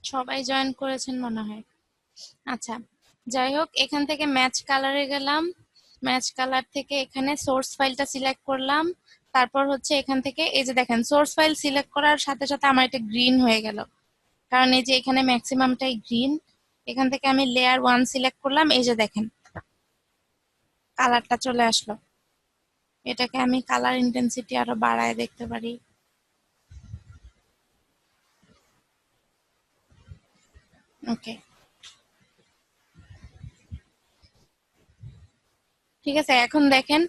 সবাই জয়েন করেছেন মনে হয়। আচ্ছা, যাই হোক, এখান থেকে ম্যাচ কালারে গেলাম। ম্যাচ কালার থেকে এখানে সোর্স ফাইলটা সিলেক্ট করলাম। তারপর হচ্ছে এখান থেকে এই যে দেখেন সোর্স ফাইল সিলেক্ট করার সাথে সাথে আমার এটা গ্রিন হয়ে গেল, কারণ এই যে এখানে ম্যাক্সিমামটাই গ্রিন। এখান থেকে আমি লেয়ার 1 সিলেক্ট করলাম, এই যে দেখেন কালারটা চলে আসলো। এটাকে আমি কালার ইন্টেন্সিটি আরো বাড়ায় দেখতে পারি। ওকে, ঠিক আছে। এখন দেখেন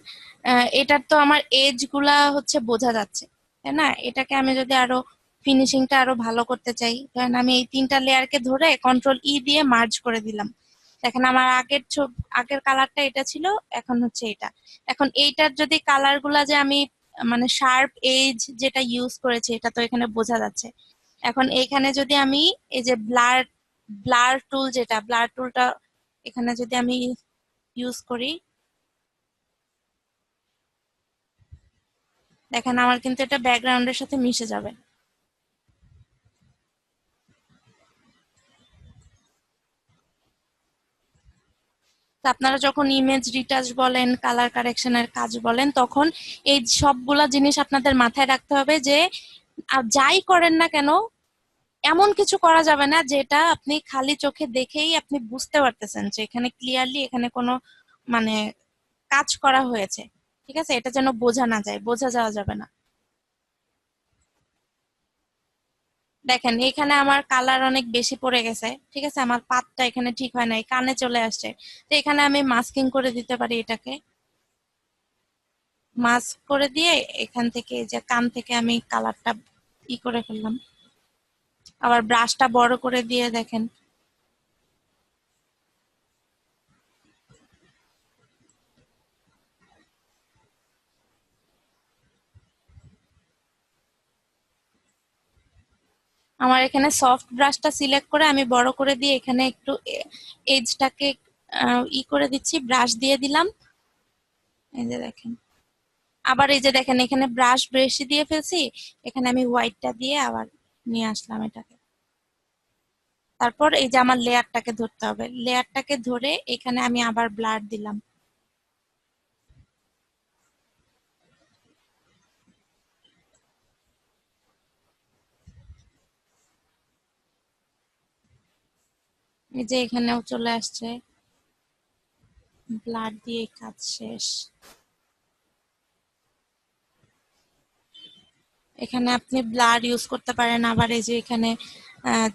এটার তো আমার এজ গুলা হচ্ছে বোঝা যাচ্ছে, তাই না? এটাকে আমি যদি আরো ফিনিশিংটা আরো ভালো করতে চাই, ধরেন আমি এই 3টা লেয়ারকে ধরে কন্ট্রোল দিয়ে মার্জ করে দিলাম। দেখেন আমার আগের কালারটা এটা ছিল, এখন হচ্ছে এটা। এখন এইটার যদি কালার গুলা যে আমি মানে শার্প এজ যেটা ইউজ করেছি এটা তো এখানে বোঝা যাচ্ছে। এখন এইখানে যদি আমি এই যে ব্লার টুল, যেটা ব্লার টুলটা এখানে যদি আমি ইউজ করি, দেখেন আমার কিন্তু এটা ব্যাকগ্রাউন্ডের সাথে মিশে যাবে। তো আপনারা যখন ইমেজ রিটাচ বলেন, কালার কারেকশনের কাজ বলেন, তখন এই সবগুলা জিনিস আপনাদের মাথায় রাখতে হবে যে যাই করেন না কেন, এমন কিছু করা যাবে না যেটা আপনি খালি চোখে দেখেই আপনি বুঝতে পারতেছেন যে এখানে ক্লিয়ারলি এখানে কোনো মানে কাজ করা হয়েছে। ঠিক আছে, এটা যেন বোঝা না যায়, বোঝা যাওয়া যাবে না। দেখেন এখানে আমার কালার অনেক বেশি পড়ে গেছে, ঠিক আছে, আমার পাতটা এখানে ঠিক হয় নাই, কানে চলে আসছে। তো এখানে আমি মাস্কিং করে দিতে পারি, এটাকে মাস্ক করে দিয়ে এখান থেকে এই যে কান থেকে আমি কালারটা করে ফেললাম। আবার ব্রাশটা বড় করে দিয়ে দেখেন আমার এখানে সফট ব্রাশটা সিলেক্ট করে আমি বড় করে দিয়ে এখানে একটু এজটাকে করে দিচ্ছি, ব্রাশ দিয়ে দিলাম। এই যে দেখেন, আবার এই যে দেখেন এখানে ব্রাশ বেশি দিয়ে ফেলছি, এখানে আমি হোয়াইটটা দিয়ে আবার নিয়ে আসলাম এটাকে। তারপর এই যে আমার লেয়ারটাকে ধরতে হবে, লেয়ারটাকে ধরে এখানে আমি আবার ব্লার দিলাম। এই যে এখানেও চলে আসছে, ব্লার দিয়ে কাজ শেষ। এখানে আপনি ব্লার ইউজ করতে পারেন, আবার এই যে এখানে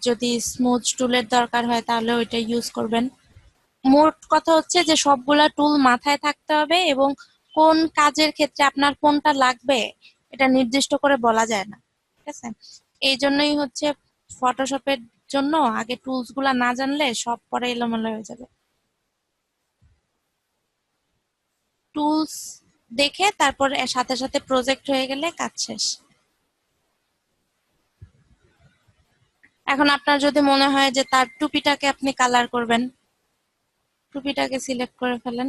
যদি স্মুথ টুলের দরকার হয় তাহলে ওইটা ইউজ করবেন। মোট কথা হচ্ছে যে সবগুলা টুল মাথায় থাকতে হবে, এবং কোন কাজের ক্ষেত্রে আপনার কোনটা লাগবে এটা নির্দিষ্ট করে বলা যায় না। ঠিক আছে, এই জন্যই হচ্ছে ফটোশপের জন্য আগে টুলস গুলা না জানলে সব পরে এলোমেলো হয়ে যাবে। টুলস দেখে তারপর এর সাথে সাথে প্রজেক্ট হয়ে গেলে কাজ শেষ। এখন আপনার যদি মনে হয় যে তার টুপিটাকে আপনি কালার করবেন, টুপিটাকে সিলেক্ট করে ফেলেন।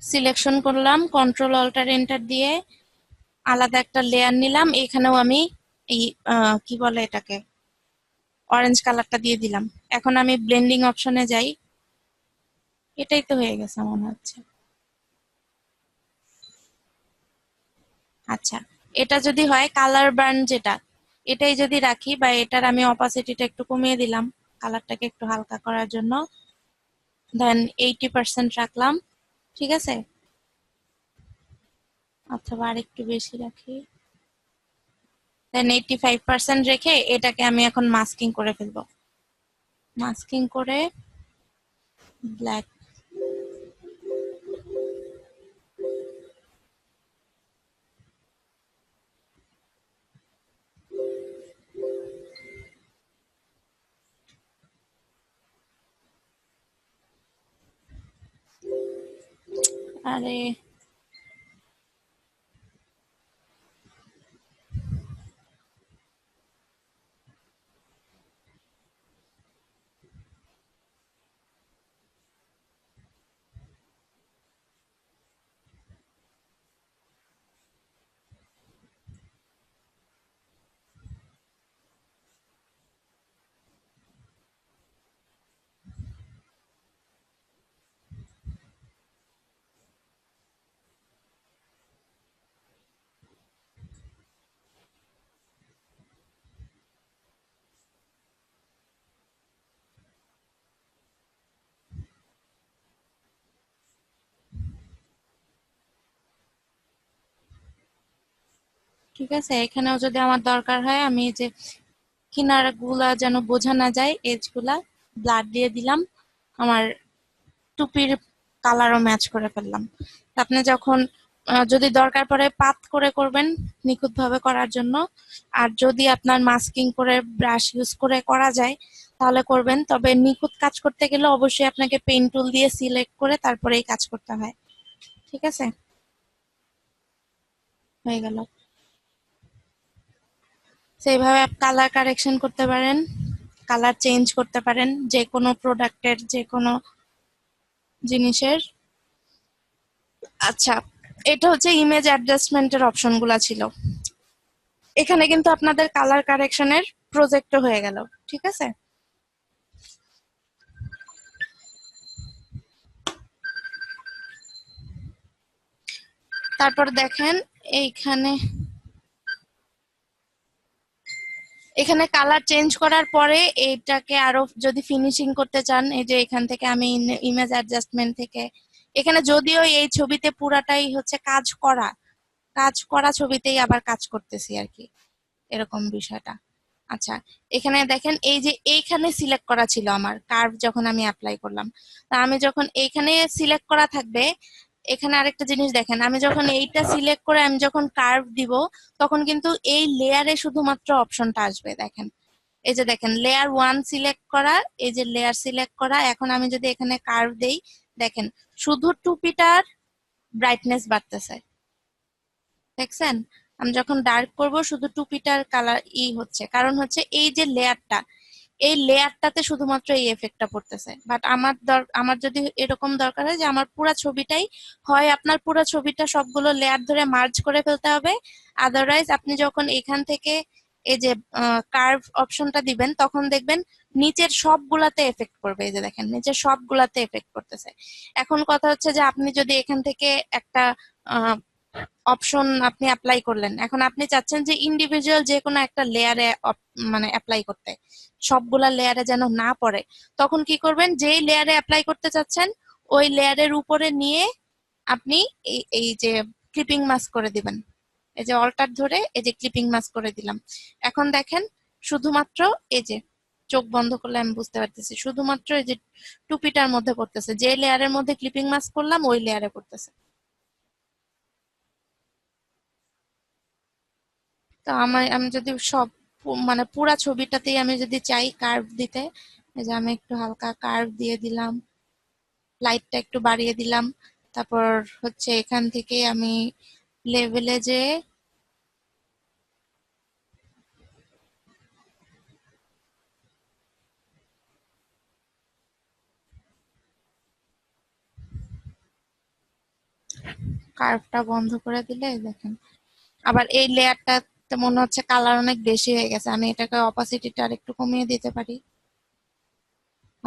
সিলেকশন করলাম, কন্ট্রোল অল্টার এন্টার দিয়ে আলাদা একটা লেয়ার নিলাম। এখানেও আমি এই কি বলে এটাকে, অরেঞ্জ কালারটা দিয়ে দিলাম। এখন আমি ব্লেন্ডিং অপশনে যাই। এটাই তো হয়ে গেছে মনে হচ্ছে। আচ্ছা, এটা যদি হয় কালার বার্ন যেটা, এটাই যদি রাখি, বা এটার আমি অপাসিটিটা একটু কমিয়ে দিলাম কালারটাকে একটু হালকা করার জন্য, দেন 80% রাখলাম। ঠিক আছে, অথবা আর একটু বেশি রাখি, দেন 85% রেখে এটাকে আমি এখন মাস্কিং করে ফেলবো। মাস্কিং করে ব্ল্যাক। আরে ঠিক আছে, এখানেও যদি আমার দরকার হয় আমি এই যে কিনারগুলা যেন বোঝা না যায়, এজগুলা ব্লাড দিয়ে দিলাম, আমার টুপির কালারও ম্যাচ করে ফেললাম। তা আপনি যখন যদি দরকার পড়ে পাত করে করবেন নিখুঁতভাবে করার জন্য, আর যদি আপনার মাস্কিং করে ব্রাশ ইউজ করে করা যায় তাহলে করবেন, তবে নিখুঁত কাজ করতে গেলে অবশ্যই আপনাকে পেন টুল দিয়ে সিলেক্ট করে তারপরেই কাজ করতে হয়। ঠিক আছে, হয়ে গেল। সেইভাবে কালার কারেকশন করতে পারেন, কালার চেঞ্জ করতে পারেন যে কোনো প্রোডাক্টের, যে কোনো জিনিসের। আচ্ছা, এটা হচ্ছে ইমেজ অ্যাডজাস্টমেন্টের অপশনগুলো ছিল। এখানে কিন্তু আপনাদের কালার কারেকশনের প্রজেক্টও হয়ে গেল। ঠিক আছে, তারপর দেখেন এইখানে, এখানে কালার চেঞ্জ করার পরে এইটাকে আরো যদি ফিনিশিং করতে চান, এই যে এখান থেকে আমি ইমেজ অ্যাডজাস্টমেন্ট থেকে, এখানে যদিও এই ছবিতে পুরাটাই হচ্ছে কাজ করা, কাজ করা ছবিতেই আবার কাজ করতেছি আর কি, এরকম বিষয়টা। আচ্ছা, এখানে দেখেন এই যে এইখানে সিলেক্ট করা ছিল আমার কার্ভ, যখন আমি অ্যাপ্লাই করলাম, তা আমি যখন এইখানে সিলেক্ট করা থাকবে, এখানে আরেকটা জিনিস দেখেন, আমি যখন এইটা সিলেক্ট করে আমি যখন কার্ভ দিব, তখন কিন্তু এই লেয়ারে শুধুমাত্র অপশনটা আসবে। দেখেন এই যে দেখেন লেয়ার 1 সিলেক্ট করা, এই যে লেয়ার সিলেক্ট করা, এখন আমি যদি এখানে কার্ভ দেই, দেখেন শুধু টুপিটার ব্রাইটনেস বাড়তেছে, দেখছেন? আমি যখন ডার্ক করব শুধু টুপিটার কালার হচ্ছে, কারণ হচ্ছে এই যে লেয়ারটা, এই লেয়ারটাতে শুধুমাত্র এই এফেক্টটা পড়তেছে। বাট আমার যদি এরকম দরকার হয় যে আমার পুরো ছবিটাই, হয় আপনার পুরো ছবিটা সবগুলো লেয়ার ধরে মার্জ করে ফেলতে হবে, আদারওয়াইজ আপনি যখন এখান থেকে এই যে কার্ভ অপশনটা দিবেন তখন দেখবেন নিচের সবগুলাতে এফেক্ট করবে। এই যে দেখেন নিচের সবগুলাতে এফেক্ট করতেছে। এখন কথা হচ্ছে যে আপনি যদি এখান থেকে একটা অপশন আপনি অ্যাপ্লাই করলেন, এখন আপনি চাচ্ছেন যে ইন্ডিভিজুয়াল যে কোনো একটা লেয়ারে মানে অ্যাপ্লাই করতে, সবগুলা লেয়ারে যেন না পড়ে, তখন কি করবেন, যেই লেয়ারে অ্যাপ্লাই করতে চাচ্ছেন ওই লেয়ারের উপরে নিয়ে আপনি এই যে ক্লিপিং মাস্ক করে দিবেন, এই যে অল্টার ধরে এই যে ক্লিপিং মাস্ক করে দিলাম। এখন দেখেন শুধুমাত্র এই যে চোখ বন্ধ করলে আমি বুঝতে পারতেছি শুধুমাত্র এই যে টুপিটার মধ্যে পড়তেছে, যে লেয়ারের মধ্যে ক্লিপিং মাস্ক করলাম ওই লেয়ারে পড়তেছে। তো আমি যদি সব মানে পুরা ছবিটাতেই আমি যদি চাই কার্ভ দিতে, এই যে আমি একটু হালকা কার্ভ দিয়ে দিলাম, লাইটটা একটু বাড়িয়ে দিলাম, তারপর হচ্ছে এখান থেকে আমি লেভেলে যে কার্ভটা বন্ধ করে দিলে দেখেন আবার এই লেয়ারটাতে মনে হচ্ছে কালার অনেক বেশি হয়ে গেছে, আমি এটাকে অপাসিটিটা আর একটু কমিয়ে দিতে পারি,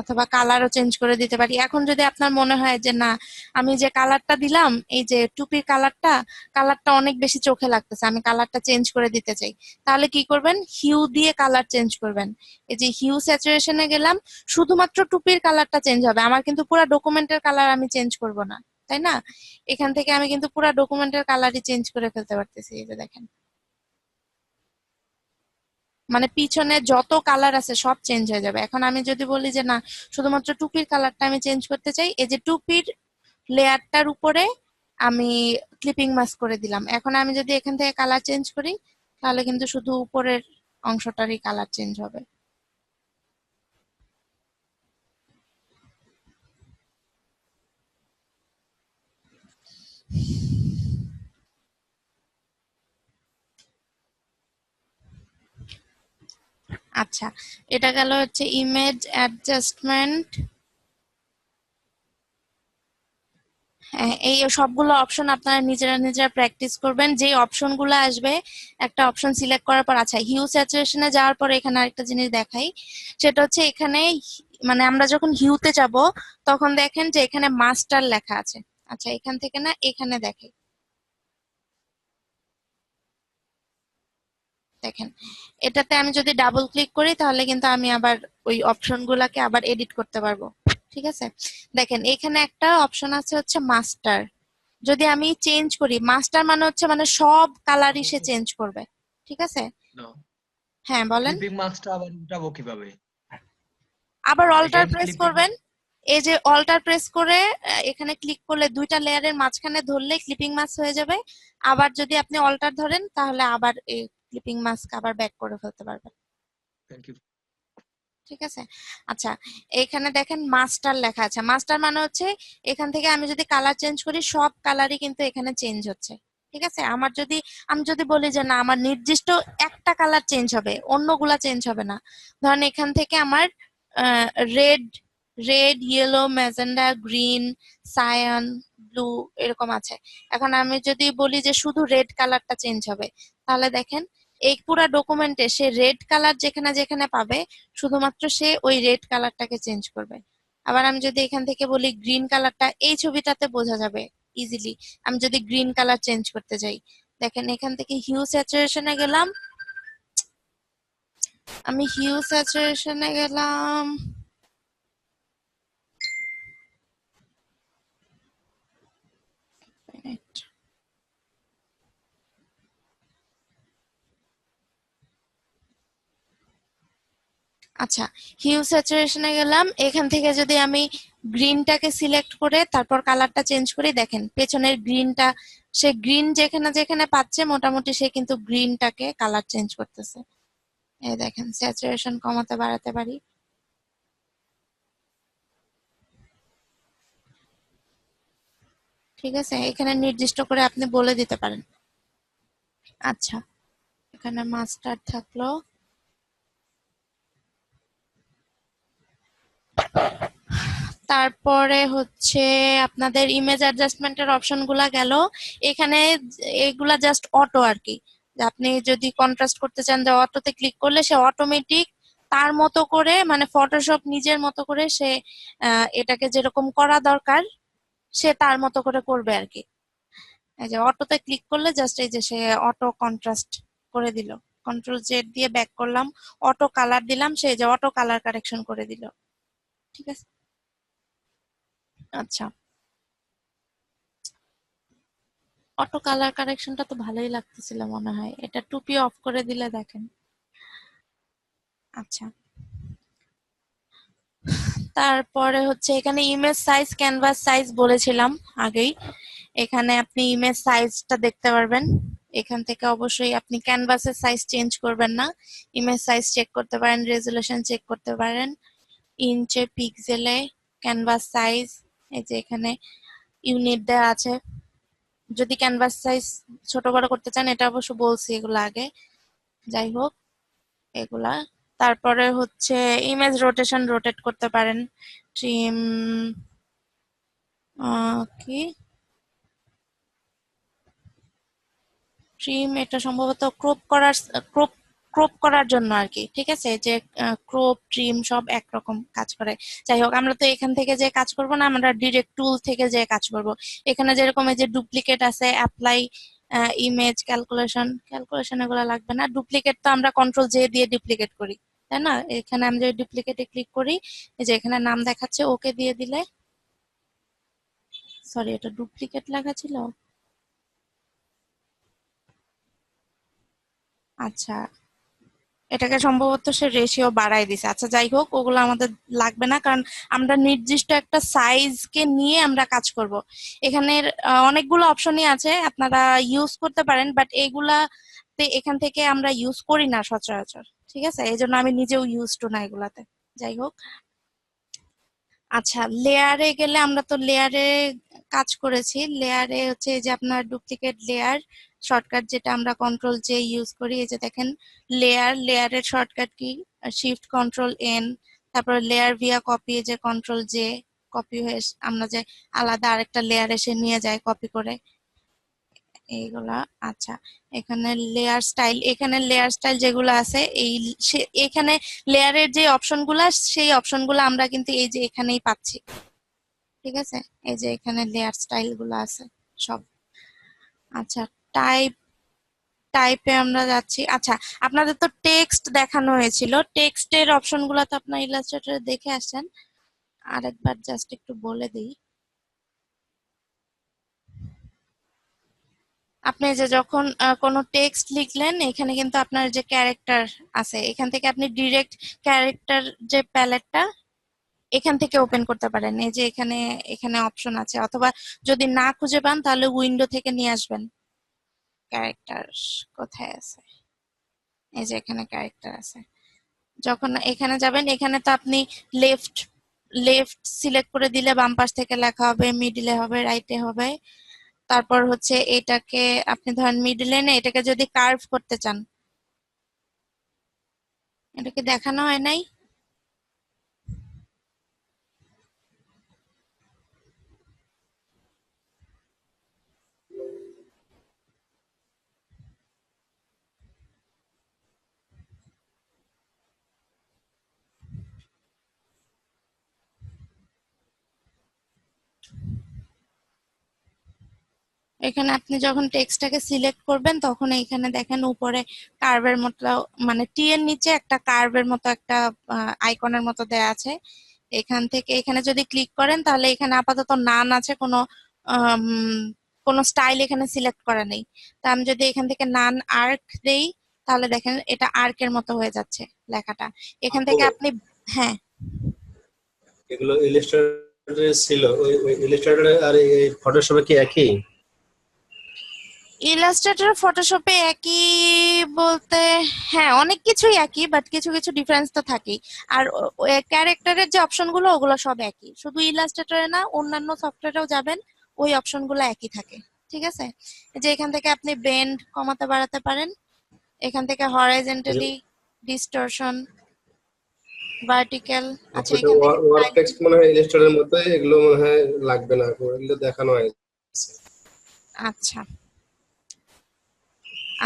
অথবা কালারও চেঞ্জ করে দিতে পারি। এখন যদি আপনার মনে হয় যে না, আমি যে কালারটা দিলাম এই যে টুপির কালারটা, কালারটা অনেক বেশি চোখে লাগতেছে, আমি কালারটা চেঞ্জ করে দিতে চাই, তাহলে কি করবেন, হিউ দিয়ে কালার চেঞ্জ করবেন। এই যে হিউ স্যাচুরেশনে গেলাম, শুধুমাত্র টুপির কালারটা চেঞ্জ হবে, আমার কিন্তু পুরো ডকুমেন্টের কালার আমি চেঞ্জ করব না, তাই না? এখান থেকে আমি কিন্তু পুরো ডকুমেন্টের কালারই চেঞ্জ করে ফেলতে পারতেছি। এই যে দেখেন, মানে পিছনে যত কালার আছে সব চেঞ্জ হয়ে যাবে। এখন আমি যদি বলি যে না, শুধুমাত্র টুপির কালারটা আমি চেঞ্জ করতে চাই, এই যে টুপির লেয়ারটার উপরে আমি ক্লিপিং মাস্ক করে দিলাম, এখন আমি যদি এখান থেকে কালার চেঞ্জ করি তাহলে কিন্তু শুধু উপরের অংশটারই কালার চেঞ্জ হবে। আচ্ছা, এটা গেল হচ্ছে ইমেজ অ্যাডজাস্টমেন্ট। হ্যাঁ, এই সবগুলো অপশন আপনারা নিজেরা নিজেরা প্র্যাকটিস করবেন, যে অপশনগুলো আসবে একটা অপশন সিলেক্ট করার পর। আচ্ছা, হিউ স্যাচুরেশনে যাওয়ার পরে এখানে আরেকটা জিনিস দেখাই, সেটা হচ্ছে এখানে মানে আমরা যখন হিউতে যাব তখন দেখেন যে এখানে মাস্টার লেখা আছে। আচ্ছা, এখান থেকে না এখানে দেখাই, দেখেন এটাতে আমি যদি ডাবল ক্লিক করি তাহলে কিন্তু আমি আবার ওই অপশনগুলোকে আবার এডিট করতে পারবো। ঠিক আছে, দেখেন এখানে একটা অপশন আছে হচ্ছে মাস্টার, যদি আমি চেঞ্জ করি, মাস্টার মানে হচ্ছে মানে সব কালারই সে বলছি চেঞ্জ করবে, ঠিক আছে? না, হ্যাঁ বলেন। ক্লিপিং মাস্কটা আবার উঠাবো কিভাবে? আবার অল্টার এগেইন প্রেস ক্লিপিং। করবেন। এই যে অল্টার প্রেস করে এখানে ক্লিক করলে দুইটা লেয়ারের মাঝখানে ধরলে ক্লিপিং মাস্ক হয়ে যাবে। আবার যদি আপনি অল্টার ধরেন তাহলে আবার এই ক্লিপিং মাস্ক আবার ব্যাক করে ফেলতে পারবেন। Thank you. ঠিক আছে। আচ্ছা, এখানে দেখেন মাস্টার লেখা আছে। মাস্টার মানে হচ্ছে এখান থেকে আমি যদি কালার চেঞ্জ করি সব কালারই কিন্তু এখানে চেঞ্জ হচ্ছে। ঠিক আছে। আমি যদি বলি যে না আমার নির্দিষ্ট একটা কালার চেঞ্জ হবে, অন্যগুলা চেঞ্জ হবে না। ধরেন এখান থেকে আমার red red yellow magenta green cyan blue এরকম আছে। এখন আমি যদি বলি যে শুধু রেড কালারটা চেঞ্জ হবে, তাহলে দেখেন এই পুরা ডকুমেন্টে সে রেড কালার যেখানে যেখানে পাবে শুধুমাত্র সে ওই রেড কালারটাকে চেঞ্জ করবে। আবার আমি যদি এখান থেকে বলি গ্রিন কালারটা, এই ছবিটাতে বোঝা যাবে ইজিলি। আমি যদি গ্রিন কালার চেঞ্জ করতে যাই, দেখেন এখান থেকে হিউ স্যাচুরেশনে গেলাম, আমি হিউ স্যাচুরেশনে গেলাম, আচ্ছা হিউ স্যাচুরেশনে গেলাম। এখান থেকে যদি আমি গ্রিনটাকে সিলেক্ট করে তারপর কালারটা চেঞ্জ করি, দেখেন পেছনের গ্রিনটা, সে গ্রিন যেখানে যেখানে পাচ্ছে মোটামুটি সে কিন্তু গ্রিনটাকে কালার চেঞ্জ করতেছে। এই দেখেন স্যাচুরেশন কমাতে বাড়াতে পারি। ঠিক আছে, এখানে নির্দিষ্ট করে আপনি বলে দিতে পারেন। আচ্ছা, এখানে মাস্টার থাকলো। তারপরে হচ্ছে আপনাদের ইমেজ অ্যাডজাস্টমেন্টের অপশন গুলা গেল। এখানে এগুলা জাস্ট অটো আর কি। যে আপনি যদি কন্ট্রাস্ট করতে চান, যে অটোতে ক্লিক করলে সে অটোমেটিক তার মতো করে, মানে ফটোশপ নিজের মতো করে সে এটাকে যেরকম করা দরকার সে তার মতো করে করবে আর কি। এই যে অটোতে ক্লিক করলে জাস্ট এই যে সে অটো কন্ট্রাস্ট করে দিল। কন্ট্রোল জেড দিয়ে ব্যাক করলাম, অটো কালার দিলাম, সে যে অটো কালার কারেকশন করে দিল। ঠিক আছে। আচ্ছা, অটো কালার কারেকশনটা তো ভালোই লাগতেছিল মনে হয়, এটা টুপি অফ করে দিলে দেখেন। আচ্ছা, তারপরে হচ্ছে এখানে ইমেজ সাইজ ক্যানভাস সাইজ বলেছিলাম আগেই। এখানে আপনি ইমেজ সাইজটা দেখতে পারবেন। এখান থেকে অবশ্যই আপনি ক্যানভাসের সাইজ চেঞ্জ করবেন না, ইমেজ সাইজ চেক করতে পারেন, রেজুলেশন চেক করতে পারেন, ইঞ্চে পিক্সেলে ক্যানভাস সাইজ। এই যে এখানে ইউনিট দেওয়া আছে। যদি ক্যানভাস সাইজ ছোট বড় করতে চান, এটা অবশ্য বলছি এগুলো আগে, যাই হোক এগুলা। তারপরে হচ্ছে ইমেজ রোটেশন রোটেট করতে পারেন, ট্রিম কি ট্রিম, এটা সম্ভবত ক্রপ ক্রপ করার জন্য আর কি। ঠিক আছে, যে ক্রপ ট্রিম সব একরকম কাজ করে। যাই হোক, আমরা তো এখান থেকে যে কাজ করব না, আমরা ডিরেক্ট টুল থেকে যে কাজ করব। এখানে যেরকম এই যে ডুপ্লিকেট আছে, অ্যাপ্লাই ইমেজ ক্যালকুলেশন, ক্যালকুলেশন এগুলো লাগবে না। ডুপ্লিকেট তো আমরা কন্ট্রোল জে দিয়ে ডুপ্লিকেট করি, তাই না? এখানে আমি যদি ডুপ্লিকেটে ক্লিক করি, এই যে এখানে নাম দেখাচ্ছে, ওকে দিয়ে দিলে, সরি এটা ডুপ্লিকেট লেখা ছিল। আচ্ছা, এটাকে সম্ভবত সে রেশিও বাড়ায় দিছে। আচ্ছা যাই হোক, ওগুলো আমাদের লাগবে না, কারণ আমরা নির্দিষ্ট একটা সাইজকে নিয়ে আমরা কাজ করব। এখানের অনেকগুলো অপশনই আছে, আপনারা ইউজ করতে পারেন, বাট এগুলাতে এখান থেকে আমরা ইউজ করি না সচরাচর। ঠিক আছে, এই জন্য আমি নিজেও ইউজ টু না এগুলাতে। যাই হোক, আচ্ছা লেয়ারে গেলে, আমরা তো লেয়ারে কাজ করেছি। লেয়ারে হচ্ছে এই যে আপনার ডুপ্লিকেট লেয়ার শর্টকাট, যেটা আমরা কন্ট্রোল জে ইউজ করি। এই যে দেখেন লেয়ারের shortcut key, shift control N. তারপর লেয়ার ভিয়া কপি, যে কন্ট্রোল জে, কপি হয়ে আমরা যে আলাদা আরেকটা লেয়ার এসে নিয়ে যাই কপি করে, এইগুলা। আচ্ছা, এখানে লেয়ার স্টাইল, এখানে লেয়ার স্টাইল যেগুলো আছে এখানে লেয়ারের যে অপশনগুলা, সেই অপশনগুলো আমরা কিন্তু এই যে এখানেই পাচ্ছি। ঠিক আছে, এই যে এখানে লেয়ার স্টাইল গুলো আছে সব। আচ্ছা, টাইপ টাইপে আমরা যাচ্ছি। আচ্ছা, আপনাদের তো টেক্সট দেখানো হয়েছিল, টেক্সটের অপশন গুলো তো আপনার ইলাস্ট্রেটরে দেখে আসেন, আরেকবার জাস্ট একটু বলে দিই। আপনি যে যখন কোনো টেক্সট লিখলেন, এখানে কিন্তু আপনার যে ক্যারেক্টার আছে, এখান থেকে আপনি ডিরেক্ট ক্যারেক্টার যে প্যালেটটা এখান থেকে ওপেন করতে পারেন। এই যে এখানে এখানে অপশন আছে, অথবা যদি না খুঁজে পান তাহলে উইন্ডো থেকে নিয়ে আসবেন। ক্যারেক্টার কোথায় আছে? এই যে এখানে ক্যারেক্টার আছে। যখন এখানে যাবেন, এখানে তো আপনি লেফট লেফট সিলেক্ট করে দিলে বাম পাশ থেকে লেখা হবে, মিডিলে হবে, রাইটে হবে। তারপর হচ্ছে এটাকে আপনি ধরেন মিডিলে এনে এটাকে যদি কার্ভ করতে চান, এটাকে দেখানো হয় নাই? এখানে আপনি যখন টেক্সটটাকে সিলেক্ট করবেন তখন এইখানে দেখেন উপরে কার্ভের মতো, মানে টি এর নিচে একটা কার্ভের মতো একটা আইকনের মতো দেয়া আছে। এখান থেকে এখানে যদি ক্লিক করেন তাহলে এখানে আপাতত নান আছে, কোনো আম, কোনো স্টাইল এখানে সিলেক্ট করা নেই। তা আমি যদি এখান থেকে নান আর্ক দেই তাহলে দেখেন এটা আর্কের মতো হয়ে যাচ্ছে লেখাটা। এখান আপু, থেকে আপনি, হ্যাঁ, এগুলো ইলাস্ট্রেটরে ছিল, ওই ইলাস্ট্রেটরে আর এই ফটোশপে কি একই? ইলাস্ট্রেটর ফটোশপে একই বলতে, হ্যাঁ অনেক কিছুই একই, বাট কিছু কিছু ডিফারেন্স তো থাকেই। আর ক্যারেক্টারের যে অপশনগুলো ওগুলো সব একই, শুধু ইলাস্ট্রেটরে না, অন্যান্য সফটওয়্যারেও যাবেন ওই অপশনগুলো একই থাকে। ঠিক আছে? এই যে এখান থেকে আপনি বেন্ড কমাতে বাড়াতে পারেন, এখান থেকে হরাইজন্টালি, ডিস্টরশন, ভার্টিক্যাল। আপু, আচ্ছা, এটা এখান থেকে ওয়ার্ক টেক্সট মনে হয় ইলাস্ট্রেটরের মতোই, এগুলো মনে হয় লাগবে না আপু, এগুলো দেখানো হয়। আচ্ছা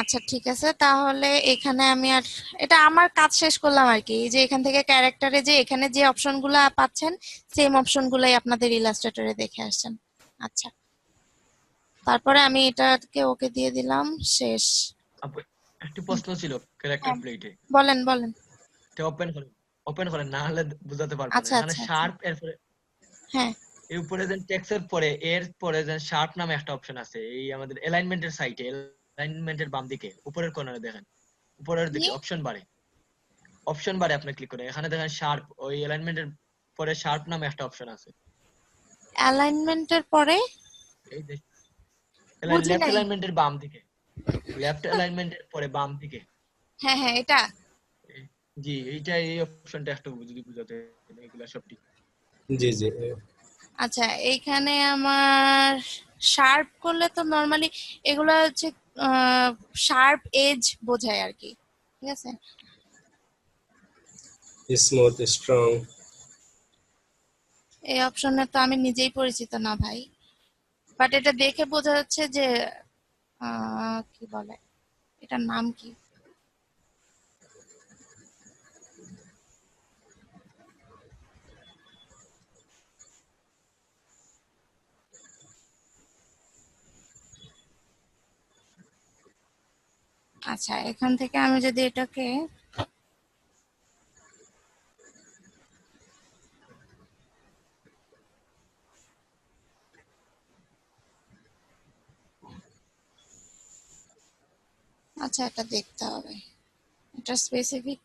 আচ্ছা, ঠিক আছে তাহলে এখানে আমি আর, এটা আমার কাজ শেষ করলাম আর কি। এই যে এখান থেকে ক্যারেক্টারে যে এখানে যে অপশনগুলো পাচ্ছেন, সেম অপশনগুলাই আপনাদের ইলাস্ট্রেটরে দেখে আসছেন। আচ্ছা, তারপরে আমি এটাকে ওকে দিয়ে দিলাম, শেষ। আপু, একটি প্রশ্ন ছিল ক্যারেক্টার হ্যাঁ, প্লেটে। বলেন বলেন। এটা ওপেন করেন না হলে বুঝাতে পারবো না। আচ্ছা এখানে আচ্ছা আচ্ছা, শার্প এর পরে হ্যাঁ। এর উপরে যে টেক্সটের পরে এর পরে যে শার্প নামে একটা অপশন আছে, এই আমাদের অ্যালাইনমেন্টের সাইটে, অ্যালাইনমেন্টের বাম দিকে উপরের কর্নারে দেখেন, উপরের কি? দিকে অপশন বারে আপনি ক্লিক করেন, এখানে দেখেন শার্প, ওই অ্যালাইনমেন্টের পরে শার্প নামে একটা অপশন আছে। অ্যালাইনমেন্টের পরে? এই যে বুঝি লেফট নাই। অ্যালাইনমেন্টের বাম দিকে, লেফট অ্যালাইনমেন্টের পরে বাম দিকে। হ্যাঁ হ্যাঁ, এটা। এই- জি, এই অপশনটা একটু যদি বুঝাতে, এগুলা সব ঠিক। জি জি। আচ্ছা, এইখানে আমার শার্প করলে তো নর্মালি এগুলো হচ্ছে শার্প এজ বোঝায় আর কি। ঠিক আছে? Smooth, strong. এই অপশনে তো আমি নিজেই পরিচিত না ভাই, বাট এটা দেখে বোঝা যাচ্ছে যে কি বলে, এটার নাম কি? আচ্ছা, এখান থেকে আমি যদি এটাকে, আচ্ছা এটা দেখতে হবে, এটা স্পেসিফিক,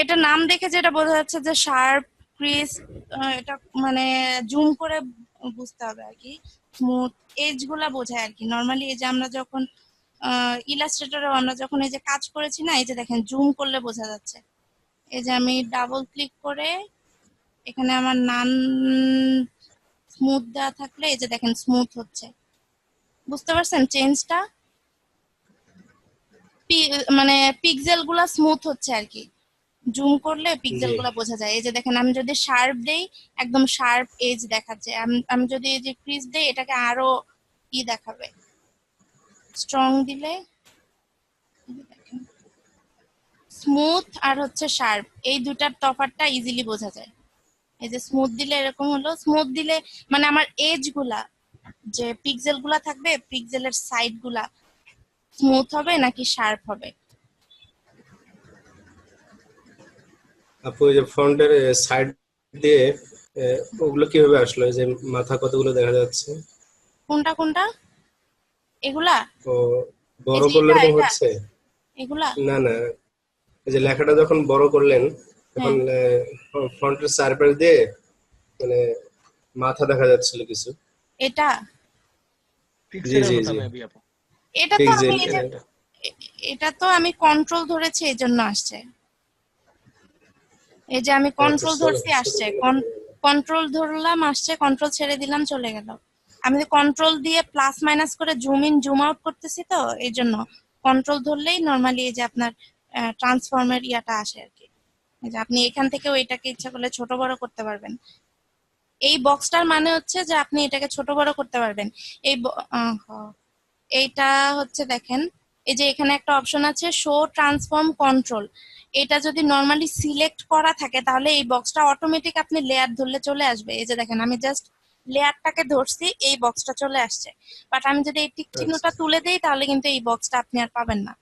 এটা নাম দেখে যেটা বোঝা যাচ্ছে যে শার্প, ক্রিস, এটা মানে জুম করে বুঝতে হবে আর কি। স্মুথ এজ গুলা বোঝায় আর কি। নর্মালি এই যে আমরা যখন ইলাস্ট্রেটরে আমরা যখন এই যে কাজ করেছি না, এই যে দেখেন জুম করলে বোঝা যাচ্ছে। এই যে আমি ডাবল ক্লিক করে এখানে আমার নান স্মুথ দেওয়া থাকলে এই যে দেখেন স্মুথ হচ্ছে। বুঝতে পারছেন চেঞ্জটা? মানে পিক্সেল গুলা স্মুথ হচ্ছে আর কি। জুম করলে পিক্সেল জি গুলা বোঝা যায়। এই যে দেখেন আমি যদি শার্প দেই, একদম শার্প এজ দেখাচ্ছে। আমি যদি এই যে ক্রিজ দেই, এটাকে আরো দেখাবে। স্ট্রং দিলে স্মুথ আর হচ্ছে শার্প, এই দুটার তফাৎটা ইজিলি বোঝা যায়। এই যে স্মুথ দিলে এরকম হলো, স্মুথ দিলে মানে আমার এজ গুলা, যে পিক্সেল গুলা থাকবে, পিক্সেলের সাইড গুলা স্মুথ হবে নাকি শার্প হবে। আপু, ওই যে ফ্রন্টের সাইড দিয়ে ওগুলো কিভাবে আসলো, এই যে মাথা কতগুলো দেখা যাচ্ছে? কোনটা কোনটা? এগুলা, ও এই বড় যে করলে এটা এরকম এটা হচ্ছে? এগুলা। না না, এই যে লেখাটা যখন বড় করলেন তখন হ্যাঁ, ফন্টের চারপাশ দিয়ে মানে মাথা দেখা যাচ্ছিল কিছু। এটা জি পিক্সেলের জি কথা জি, মেবি আপু। এটা তো আমি পিক্সেল। এই যে এটা তো আমি কন্ট্রোল ধরেছি এই জন্য আসছে। এই যে আমি আচ্ছা, কন্ট্রোল ধরছি আসছে, কন্ট্রোল ধরলাম আসছে, কন্ট্রোল ছেড়ে দিলাম চলে গেল। আমি কন্ট্রোল দিয়ে প্লাস মাইনাস করে জুম ইন জুম আউট করতেছি, তো এই জন্য কন্ট্রোল ধরলেই নর্মালি এই যে আপনার ট্রান্সফর্মের ইয়াটা আসে আর কি। এই যে আপনি এখান থেকে ওইটাকে ইচ্ছা করলে ছোট বড় করতে পারবেন। এই বক্সটার মানে হচ্ছে যে আপনি এটাকে ছোট বড় করতে পারবেন। এই এইটা হচ্ছে দেখেন, এই যে এখানে একটা অপশন আছে শো ট্রান্সফর্ম কন্ট্রোল। এটা যদি নর্মালি সিলেক্ট করা থাকে তাহলে এই বক্সটা অটোমেটিক আপনি লেয়ার ধরলে চলে আসবে। এই যে দেখেন আমি জাস্ট লেয়ারটাকে ধরছি, এই বক্সটা চলে আসছে। বাট আমি যদি এই টিক আচ্ছা চিহ্নটা তুলে দেই তাহলে কিন্তু এই বক্সটা আপনি আর পাবেন না।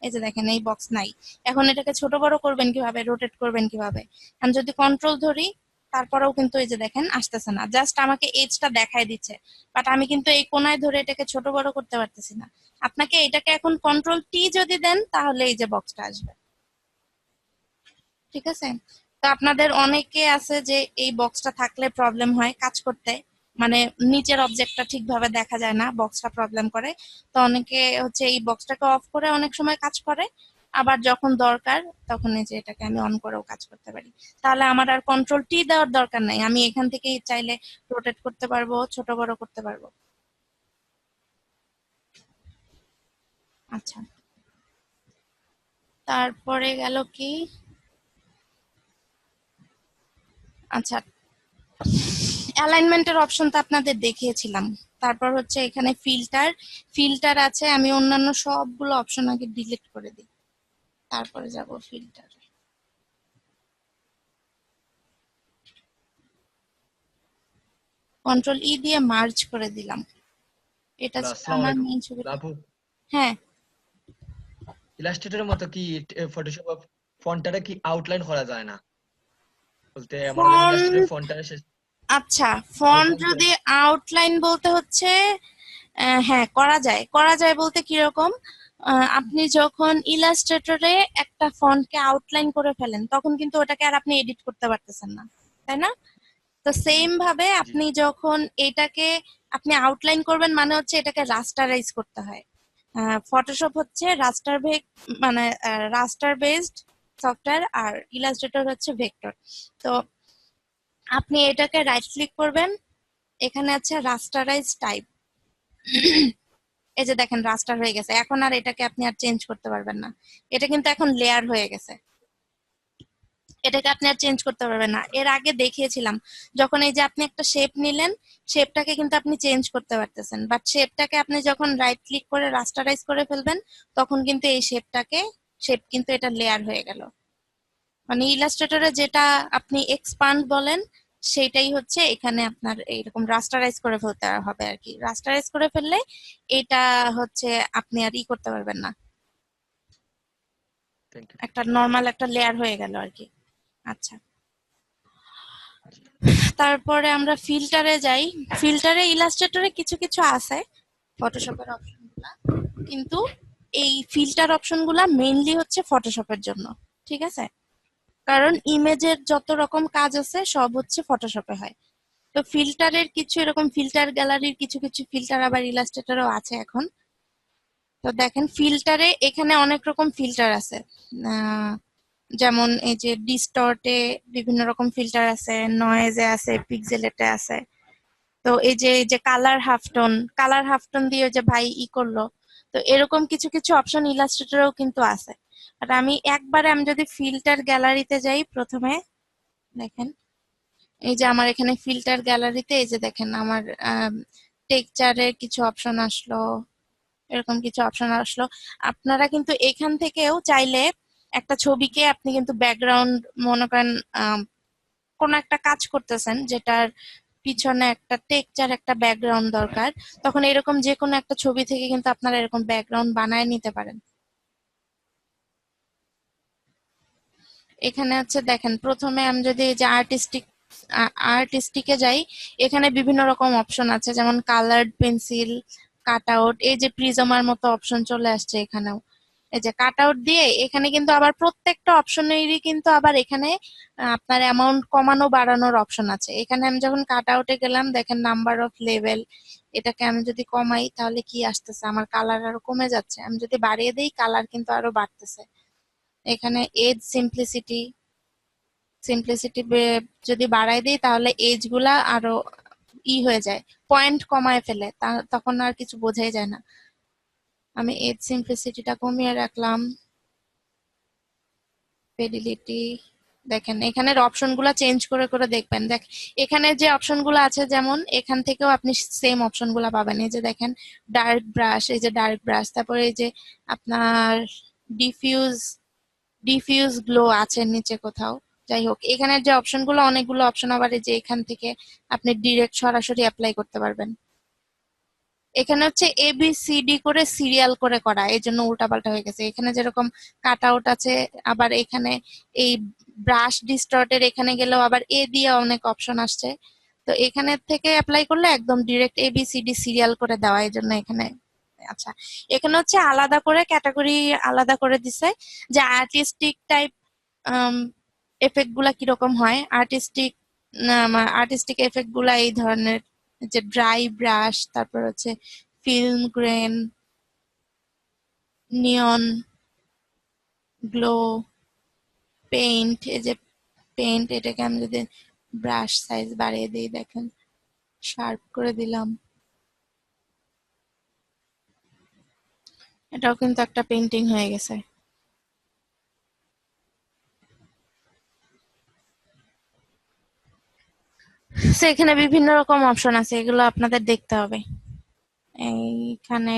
এই যে দেখেন এই বক্স নাই। এখন এটাকে ছোট বড় করবেন কিভাবে, রোটেট করবেন কিভাবে? আমি যদি কন্ট্রোল ধরি তারপরেও কিন্তু এই যে দেখেন আসতেছে না, জাস্ট আমাকে এজটা দেখাই দিচ্ছে। বাট আমি কিন্তু এই কোনায় ধরে এটাকে ছোট বড় করতে পারতেছি না। আপনাকে এটাকে এখন কন্ট্রোল টি যদি দেন তাহলে এই যে বক্সটা আসবে। ঠিক আছে? তো আপনাদের অনেকে আছে যে এই বক্সটা থাকলে প্রবলেম হয় কাজ করতে, মানে নিচের অবজেক্টটা ঠিকভাবে দেখা যায় না, বক্সটা প্রবলেম করে। তো অনেকে হচ্ছে এই বক্সটাকে অফ করে অনেক সময় কাজ করে, আবার যখন দরকার তখন এই যে এটাকে আমি অন করেও কাজ করতে পারি। তাহলে আমার আর কন্ট্রোল টি দেওয়ার দরকার নাই, আমি এখান থেকেই চাইলে রোটেট করতে পারবো, ছোট বড় করতে পারবো। আচ্ছা, তারপরে গেল কি, আচ্ছা অ্যালাইনমেন্টের অপশন তো আপনাদের দেখিয়েছিলাম। তারপর হচ্ছে এখানে ফিল্টার, ফিল্টার আছে। আমি অন্যান্য সবগুলো অপশন আগে ডিলিট করে দিই, তারপরে যাব ফিল্টার। কন্ট্রোল ই দিয়ে মার্জ করে দিলাম। এটা ছিল আসসালামু আমার আলাইকুম মেইন ছবিটা। আপু। হ্যাঁ, ইলাস্ট্রেটরের মতো কি ফটোশপ ফন্টটা কি আউটলাইন করা যায় না? বলতে মনে করেন ইলাস্ট্রেটর ফন্ট, ফন্টটা শেষ আচ্ছা ফন্ট আউটলাইন করে। যদি আউটলাইন বলতে হচ্ছে হ্যাঁ করা যায়। করা যায় বলতে কিরকম, আপনি যখন ইলাস্ট্রেটরে একটা ফন্টকে আউটলাইন করে ফেলেন তখন কিন্তু ওটাকে আর আপনি এডিট করতে পারতেছেন না, তাই না? তো জি সেম ভাবে জি আপনি যখন এটাকে আপনি আউটলাইন করবেন মানে হচ্ছে এটাকে রাস্টারাইজ করতে হয়। ফটোশপ হচ্ছে রাস্টার মানে রাস্টার বেসড সফটওয়্যার, আর ইলাস্ট্রেটর হচ্ছে ভেক্টর। তো আপনি এটাকে রাইট ক্লিক করবেন, এখানে আছে রাস্টারাইজ টাইপ। এই যে দেখেন রাস্টার হয়ে গেছে, এখন আর এটাকে আপনি আর চেঞ্জ করতে পারবেন না। এটা কিন্তু এখন লেয়ার হয়ে গেছে, এটাকে আপনি আর চেঞ্জ করতে পারবেন না। এর আগে দেখিয়েছিলাম যখন এই যে আপনি একটা শেপ নিলেন, শেপটাকে কিন্তু আপনি চেঞ্জ করতে পারতেছেন, বাট শেপটাকে আপনি যখন রাইট ক্লিক করে রাস্টারাইজ করে ফেলবেন তখন কিন্তু এই শেপ কিন্তু এটা লেয়ার হয়ে গেল। মানে ইলাস্ট্রেটরে যেটা আপনি এক্সপান্ড বলেন সেইটাই হচ্ছে এখানে আপনার এইরকম রাস্টারাইজ করে ফেলতে হবে আর কি। রাস্টারাইজ করে ফেললে এটা হচ্ছে আপনি আর ই করতে পারবেন না, থ্যাংক ইউ। একটা নর্মাল একটা লেয়ার হয়ে গেল আর কি। আচ্ছা, তারপরে আমরা ফিল্টারে যাই। ফিল্টারে ইলাস্ট্রেটরে কিছু কিছু আছে ফটোশপের অপশনগুলা, কিন্তু এই ফিল্টার অপশনগুলা মেইনলি হচ্ছে ফটোশপের জন্য। ঠিক আছে? কারণ ইমেজের যত রকম কাজ আছে সব হচ্ছে ফটোশপে হয়। তো ফিল্টারের কিছু এরকম ফিল্টার গ্যালারির কিছু কিছু ফিল্টার আবার ইলাস্ট্রেটরও আছে এখন। তো দেখেন ফিল্টারে এখানে অনেক রকম ফিল্টার আছে। আহ, যেমন এই যে ডিস্টর্টে বিভিন্ন রকম ফিল্টার আছে, নয়েজে আছে, পিক্সেলেটে আছে। তো এই যে কালার হাফটন দিয়ে ওই যে ভাই ই করলো, তো এরকম কিছু কিছু অপশন ইলাস্ট্রেটরেও কিন্তু আছে। আর আমি যদি ফিল্টার গ্যালারিতে যাই প্রথমে, দেখেন এই যে আমার এখানে ফিল্টার গ্যালারিতে এই যে দেখেন আমার টেক্সচারের কিছু অপশন আসলো, এরকম কিছু অপশন আসলো। আপনারা কিন্তু এখান থেকেও চাইলে একটা ছবিকে আপনি কিন্তু ব্যাকগ্রাউন্ড, মনে করেন কোন একটা কাজ করতেছেন যেটার পিছনে একটা টেক্সচার একটা ব্যাকগ্রাউন্ড দরকার, তখন এরকম যে কোনো একটা ছবি থেকে কিন্তু আপনারা এরকম ব্যাকগ্রাউন্ড বানায় নিতে পারেন। এখানে হচ্ছে দেখেন প্রথমে আমি যদি এই যে আর্টিস্টিকে যাই, এখানে বিভিন্ন রকম অপশন আছে যেমন কালার্ড পেন্সিল, কাট আউট, এই যে প্রিজমার মতো অপশন চলে আসছে এখানেও। এই যে কাট আউট দিয়ে এখানে কিন্তু আবার প্রত্যেকটা অপশনেরই কিন্তু আবার এখানে আপনার অ্যামাউন্ট কমানো বাড়ানোর অপশন আছে। এখানে আমি যখন কাট আউটে গেলাম, দেখেন নাম্বার অফ লেভেল, এটাকে আমি যদি কমাই তাহলে কি আসতেছে, আমার কালার আরো কমে যাচ্ছে। আমি যদি বাড়িয়ে দেই কালার কিন্তু আরো বাড়তেছে। এখানে এজ সিম্পলিসিটি, সিম্পলিসিটি যদি বাড়াই দিই তাহলে এজ গুলা আরো হয়ে যায়, পয়েন্ট কমায় ফেলে, তখন আর কিছু বোঝাই যায় না। আমি এজ সিম্পলিসিটিটা কমিয়ে রাখলাম। ফিডিলিটি, দেখেন এখানের অপশনগুলো চেঞ্জ করে করে দেখবেন। এখানে যে অপশনগুলো আছে, যেমন এখান থেকেও আপনি সেম অপশনগুলো পাবেন। এই যে দেখেন ডার্ক ব্রাশ, এই যে ডার্ক ব্রাশ, তারপরে এই যে আপনার ডিফিউজ, ডিফিউজ গ্লো আছে নিচে কোথাও। যাই হোক, এখানের যে অপশনগুলো, অনেকগুলো অপশন আবার এই যে এখান থেকে আপনি ডিরেক্ট সরাসরি অ্যাপ্লাই করতে পারবেন। এখানে হচ্ছে এ বি সি ডি করে সিরিয়াল করে করা, এই জন্য উল্টাপাল্টা হয়ে গেছে। এখানে যেরকম কাট আউট আছে, আবার এখানে এই ব্রাশ ডিস্টর্টের এখানে গেলেও আবার এ দিয়ে অনেক অপশন আসছে। তো এখানে থেকে অ্যাপ্লাই করলে একদম direct A B C D serial করে দেওয়া, এই জন্য এখানে। আচ্ছা, এখানে হচ্ছে আলাদা করে ক্যাটাগরি আলাদা করে দিছে, যে আর্টিস্টিক টাইপ এফেক্ট গুলা কিরকম হয়। আর্টিস্টিক আর্টিস্টিক এফেক্ট গুলা এই ধরনের, যে ড্রাই ব্রাশ, তারপর হচ্ছে ফিল্ম গ্রেন, নিয়ন গ্লো, পেইন্ট। এই যে পেইন্ট, এটাকে আমি যদি ব্রাশ সাইজ বাড়িয়ে দিই, দেখেন শার্প করে দিলাম, এটাও কিন্তু একটা পেইন্টিং হয়ে গেছে। তো এখানে বিভিন্ন রকম অপশন আছে, এগুলো আপনাদের দেখতে হবে। এইখানে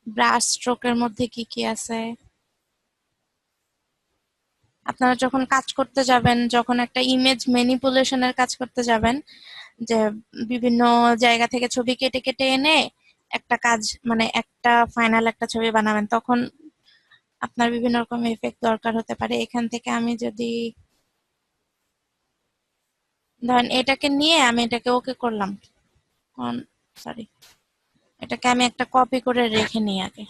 ব্রাশ স্ট্রোকের মধ্যে কি কি আছে, আপনারা যখন কাজ করতে যাবেন, যখন একটা ইমেজ ম্যানিপুলেশনের কাজ করতে যাবেন, যে বিভিন্ন জায়গা থেকে ছবি কেটে কেটে এনে একটা কাজ, মানে একটা ফাইনাল একটা ছবি বানাবেন, তখন আপনার বিভিন্ন রকম এফেক্ট দরকার হতে পারে। এখান থেকে আমি যদি ধরেন এটাকে নিয়ে আমি এটাকে ওকে করলাম, সরি, এটাকে আমি একটা কপি করে রেখে নিই আগে।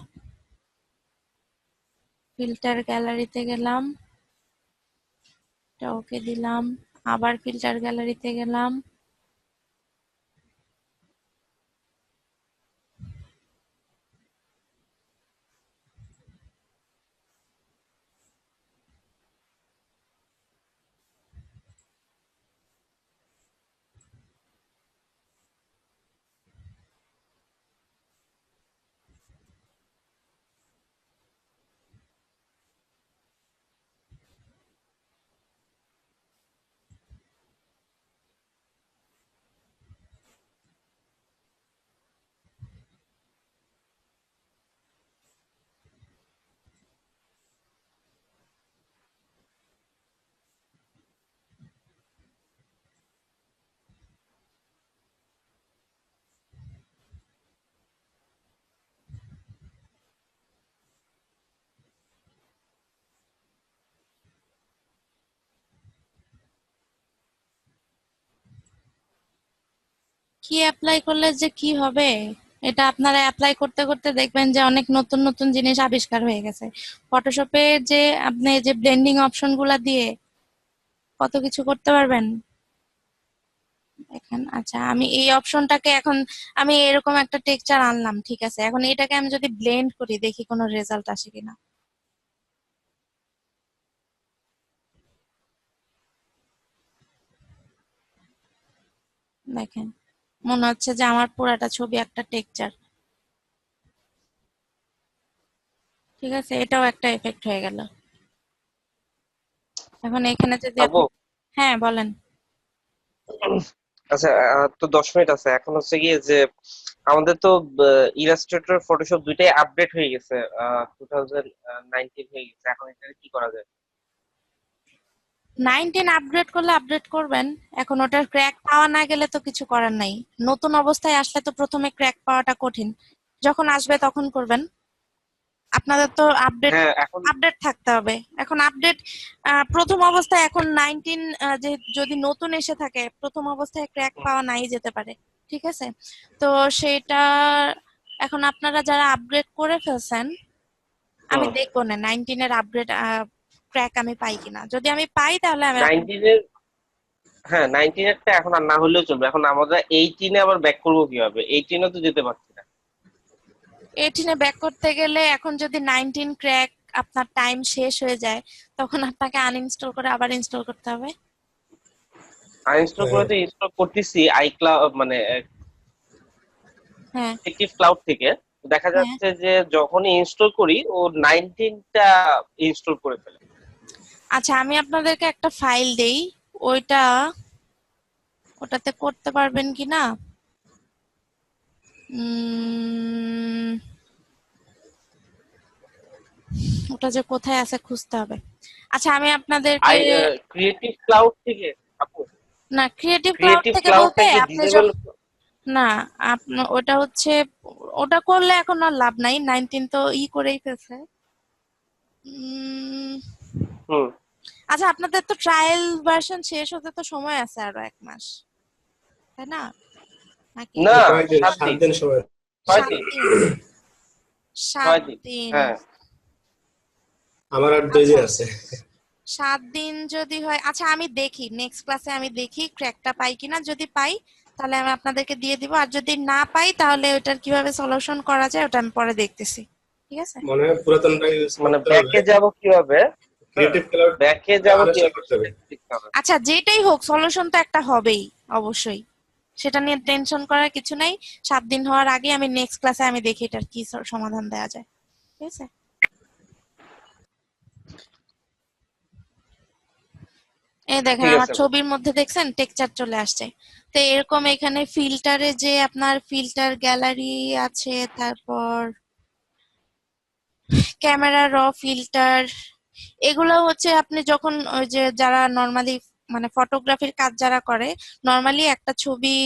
ফিল্টার গ্যালারিতে গেলাম, এটা ওকে দিলাম, আবার ফিল্টার গ্যালারিতে গেলাম, কি অ্যাপ্লাই করলে যে কি হবে, এটা আপনারা অ্যাপ্লাই করতে করতে দেখবেন যে অনেক নতুন নতুন জিনিস আবিষ্কার হয়ে গেছে। ফটোশপে যে আপনি যে ব্লেন্ডিং অপশন গুলা দিয়ে কত কিছু করতে পারবেন দেখেন। আচ্ছা, আমি এই অপশনটাকে এখন, আমি এরকম একটা টেক্সচার আনলাম, ঠিক আছে, এখন এটাকে আমি যদি ব্লেন্ড করি, দেখি কোনো রেজাল্ট আসে কিনা। দেখেন, মনে হচ্ছে যে আমার পুরাটা ছবি একটা টেক্সচার। ঠিক আছে, এটাও একটা এফেক্ট হয়ে গেল। এখন এখানে যদি পাবো। আপনি, হ্যাঁ বলেন। আচ্ছা, তো 10 মিনিট আছে। এখন হচ্ছে গিয়ে যে আমাদের তো ইলাস্ট্রেটর ফটোশপ দুইটাই আপডেট হয়ে গেছে, 2019 হয়ে গেছে। এখন এটা কি করা যায়? 19 আপগ্রেড করলে আপডেট করবেন, এখন ওটার ক্র্যাক পাওয়া না গেলে তো কিছু করার নাই। নতুন অবস্থায় আসলে তো প্রথমে ক্র্যাক পাওয়াটা কঠিন, যখন আসবে তখন করবেন। আপনাদের তো আপডেট হ্যাঁ, এখন আপডেট থাকতে হবে। এখন আপডেট প্রথম অবস্থায়, এখন 19 যে যদি নতুন এসে থাকে, প্রথম অবস্থায় ক্র্যাক পাওয়া নাই যেতে পারে। ঠিক আছে, তো সেটা এখন আপনারা যারা আপগ্রেড করে ফেলছেন, আমি হুম। দেখবো না 19 এর আপগ্রেড ক্র্যাক আমি পাই কিনা। যদি আমি পাই তাহলে আমি 19 এর, হ্যাঁ 19 এরটা এখন আর না হলেও চলবে। এখন আমরা 18-এ আবার ব্যাক করবো কিভাবে? 18-এ তো যেতে পারছি না। 18 এ ব্যাক করতে গেলে এখন যদি 19 ক্র্যাক আপনার টাইম শেষ হয়ে যায়, তখন আপনাকে আনইনস্টল করে আবার ইনস্টল করতে হবে। আনইনস্টল করে হ্যাঁ, তো ইনস্টল করতেছি আইক্লাউড মানে হ্যাঁ, অ্যাক্টিভ ক্লাউড থেকে। দেখা হ্যাঁ। যাচ্ছে যে যখনই ইনস্টল করি ও 19টা ইনস্টল করে ফেলে। আচ্ছা, আমি আপনাদেরকে একটা ফাইল দেই, ওইটা ওটাতে করতে পারবেন কি না। উম, ওটা যে কোথায় আছে খুঁজতে হবে। আচ্ছা, আমি আপনাদেরকে, ক্রিয়েটিভ ক্লাউড থেকে আপু, না ক্রিয়েটিভ ক্লাউড ক্রিয়েটিভ থেকে ক্লাউড বলতে থেকে আপনি ডিসেবল। না, আপনার ওটা হচ্ছে, ওটা করলে এখন আর লাভ নাই, 19 তো করেই ফেলছে। উম, হুম। আচ্ছা, আপনাদের তো ট্রায়াল ভার্সন শেষ হতে তো সময় আছে আরো 1 মাস, তাই না? নাকি না, কয়েকদিন, 7 7 দিন, দিন সময়। 6 সাত দিন, দিন 6 দিন। 7 দিন? হ্যাঁ। আমার আর 2 আচ্ছা, দিন আছে। 7 দিন যদি হয়, আচ্ছা আমি দেখি নেক্সট ক্লাসে, আমি দেখি ক্র্যাকটা পাই কিনা। যদি পাই তাহলে আমি আপনাদেরকে দিয়ে দিব, আর যদি না পাই তাহলে ওটার কিভাবে সলিউশন করা যায় ওটা আমি পরে দেখতেছি। ঠিক আছে? মনে হয় পুরাতনটা ইউজ মানে করতে হবে। ব্যাকে যাব কিভাবে? হ্যাঁ, ক্রিয়েটিভ ক্লাউড ব্যাকে যাব আনইনস্টল কিভাবে করতে হবে। সেটা দেখতে হবে। আচ্ছা, যেটাই হোক সলিউশন তো একটা হবেই, অবশ্যই। সেটা নিয়ে টেনশন করার কিছু নাই। 7 দিন হওয়ার আগে আমি নেক্সট ক্লাসে আমি দেখি এটার কি সমাধান দেওয়া যায়। ঠিক আছে? এই দেখেন ঠিক আমার আছে আপু। ছবির মধ্যে দেখছেন টেক্সচার চলে আসছে। তো এরকম এখানে ফিল্টারে যে আপনার ফিল্টার গ্যালারি আছে, তারপর ক্যামেরা র ফিল্টার, এগুলো হচ্ছে আপনি যখন ওই যে যারা নর্মালি মানে ফটোগ্রাফির কাজ যারা করে, নর্মালি একটা ছবি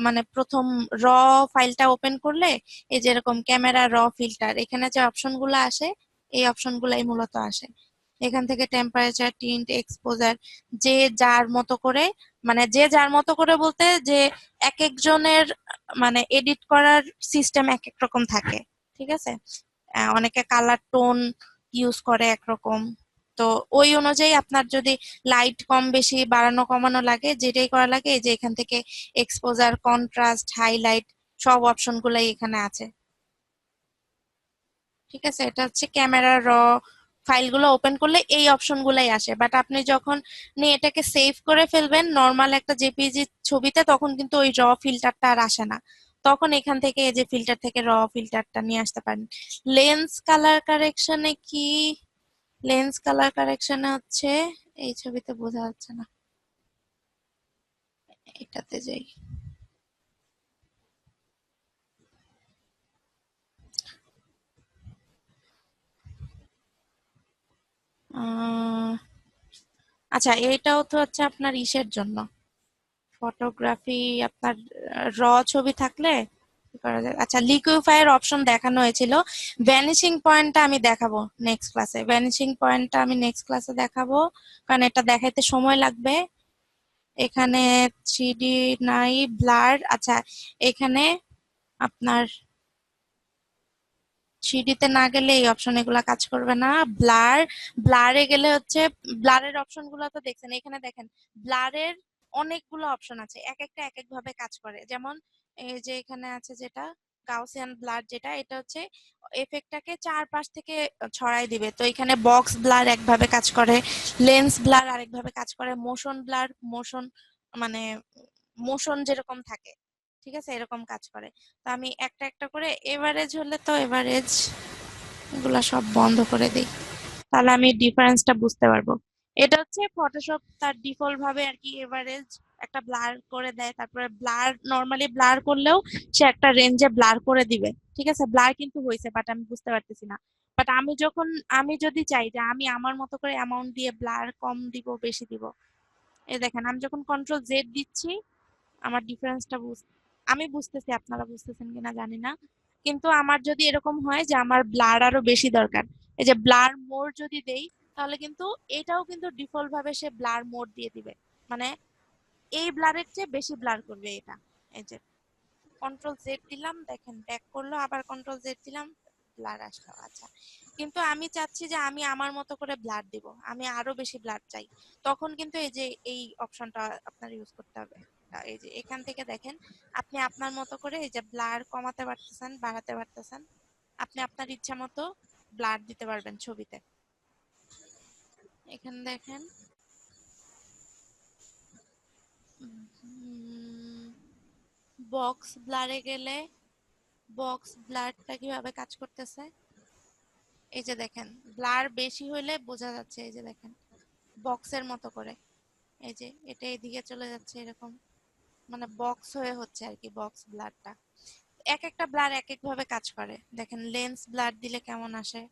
মানে প্রথম র ফাইলটা ওপেন করলে এই যে এরকম ক্যামেরা র ফিল্টার, এখানে যে অপশনগুলো আসে এই অপশনগুলাই মূলত আসে। এখান থেকে টেম্পারেচার, টিন্ট, এক্সপোজার, যে যার মতো করে, মানে যে যার মতো করে বলতে যে এক একজনের মানে এডিট করার সিস্টেম এক এক রকম থাকে। ঠিক আছে? অনেকে কালার টোন ইউজ করে একরকম। তো ওই অনুযায়ী আপনার যদি লাইট কম বেশি বাড়ানো কমানো লাগে, যেটাই করা লাগে, এই যে এখান থেকে এক্সপোজার, কন্ট্রাস্ট, হাইলাইট, সব অপশন গুলাই এখানে আছে। ঠিক আছে? এটা হচ্ছে ক্যামেরা র ফাইলগুলো ওপেন করলে এই অপশন গুলাই আসে, বাট আপনি যখন নিয়ে এটাকে সেভ করে ফেলবেন নর্মাল একটা জেপিজি ছবিতে, তখন কিন্তু ওই র ফিল্টারটা আর আসে না। তখন এখান থেকে এই যে ফিল্টার থেকে র ফিল্টারটা নিয়ে আসতে পারেন। লেন্স কালার কারেকশনে কি, লেন্স কালার কারেকশনে হচ্ছে, এই ছবিতে বোঝা যাচ্ছে না, এটাতে যাই। আহ, আচ্ছা, এটাও তো হচ্ছে আপনার ইসের জন্য, ফটোগ্রাফি আপনার র ছবি থাকলে কি করা যায়। আচ্ছা, লিকুইফায়ার অপশন দেখানো হয়েছিল, ভ্যানিশিং পয়েন্টটা আমি দেখাবো নেক্সট ক্লাসে, ভ্যানিশিং পয়েন্টটা আমি নেক্সট ক্লাসে দেখাবো, কারণ এটা দেখাইতে সময় লাগবে। এখানে থ্রিডি নাই, ব্লার, আচ্ছা এখানে আপনার থ্রিডিতে না গেলে এই অপশন এগুলা কাজ করবে না। ব্লার, ব্লারে গেলে হচ্ছে, ব্লারের অপশন গুলো তো দেখছেন, এখানে দেখেন ব্লারের অনেকগুলো অপশন আছে, এক একটা এক এক ভাবে কাজ করে। যেমন এই যে এখানে আছে যেটা গাউসিয়ান ব্লার, যেটা এটা হচ্ছে এফেক্টটাকে চারপাশ থেকে ছড়াই দিবে। তো এখানে বক্স ব্লার একভাবে কাজ করে, লেন্স ব্লার আরেকভাবে কাজ করে, মোশন ব্লার, মোশন মানে মোশন যেরকম থাকে, ঠিক আছে, এরকম কাজ করে। তো আমি একটা একটা করে, এভারেজ হলে তো এভারেজ এগুলা সব বন্ধ করে দিই, তাহলে আমি ডিফারেন্সটা বুঝতে পারবো। এটা হচ্ছে ফটোশপ তার ডিফল্ট ভাবে আর কি এভারেজ একটা ব্লার করে দেয়, তারপরে ব্লার নরমালি ব্লার করলেও সে একটা রেঞ্জে ব্লার করে দিবে। ঠিক আছে, ব্লার কিন্তু হয়েছে বাট আমি বুঝতে পারতেছি না। বাট আমি যখন, আমি যদি চাই যে আমি আমার মতো করে অ্যামাউন্ট দিয়ে ব্লার কম দিব বেশি দিব, এই দেখেন আমি যখন কন্ট্রোল জেড দিচ্ছি আমার ডিফারেন্সটা আমি বুঝতেছি, আপনারা বুঝতেছেন কিনা জানি না। কিন্তু আমার যদি এরকম হয় যে আমার ব্লার আরো বেশি দরকার, এই যে ব্লার মোড যদি দেই, তাহলে কিন্তু এটাও কিন্তু ডিফল্ট ভাবে সে ব্লার মোড দিয়ে দিবে, মানে এই ব্লারের চেয়ে বেশি ব্লার করবে এটা। এই যে কন্ট্রোল জেড দিলাম, দেখেন ব্যাক করলো, আবার কন্ট্রোল জেড দিলাম, ব্লার আসলো। আচ্ছা, কিন্তু আমি চাচ্ছি যে আমি আমার মতো করে ব্লার দিব, আমি আরো বেশি ব্লার চাই, তখন কিন্তু এই যে এই অপশনটা আপনার ইউজ করতে হবে। এই যে এখান থেকে দেখেন আপনি আপনার মতো করে এই যে ব্লার কমাতে পারতেছেন, বাড়াতে পারতেছেন, আপনি আপনার ইচ্ছা মতো ব্লার দিতে পারবেন ছবিতে। এখানে দেখেন বক্স ব্লারে গেলে বক্স ব্লারটা কিভাবে কাজ করতেছে, এই যে দেখেন ব্লার বেশি হইলে বোঝা যাচ্ছে, এই যে দেখেন বক্সের মতো করে, এই যে এটা এদিকে চলে যাচ্ছে এরকম, মানে বক্স হয়ে হচ্ছে আর কি বক্স ব্লারটা। এক একটা ব্লার এক এক ভাবে কাজ করে। দেখেন লেন্স ব্লার দিলে কেমন আসে,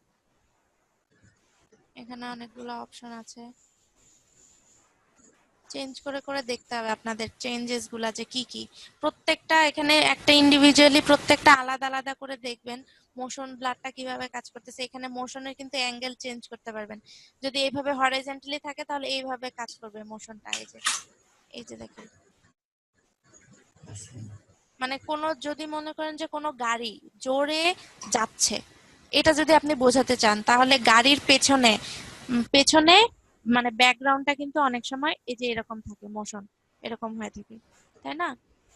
এখানে অনেকগুলো অপশন আছে, চেঞ্জ করে করে দেখতে হবে আপনাদের চেঞ্জেস গুলা যে কি কি, প্রত্যেকটা এখানে একটা ইন্ডিভিজুয়ালি প্রত্যেকটা আলাদা আলাদা করে দেখবেন মোশন ব্লারটা কিভাবে কাজ করতেছে। এখানে মোশনের কিন্তু অ্যাঙ্গেল চেঞ্জ করতে পারবেন, যদি এইভাবে হরাইজন্টালি থাকে তাহলে এইভাবে কাজ করবে মোশনটা। এই যে দেখেন, মানে কোনো যদি মনে করেন যে কোনো গাড়ি জোরে যাচ্ছে, এটা যদি আপনি বোঝাতে চান তাহলে গাড়ির পেছনে পেছনে মানে ব্যাকগ্রাউন্ডটা কিন্তু অনেক সময় এই যে এরকম থাকে, মোশন এরকম হয়ে থাকে, তাই না?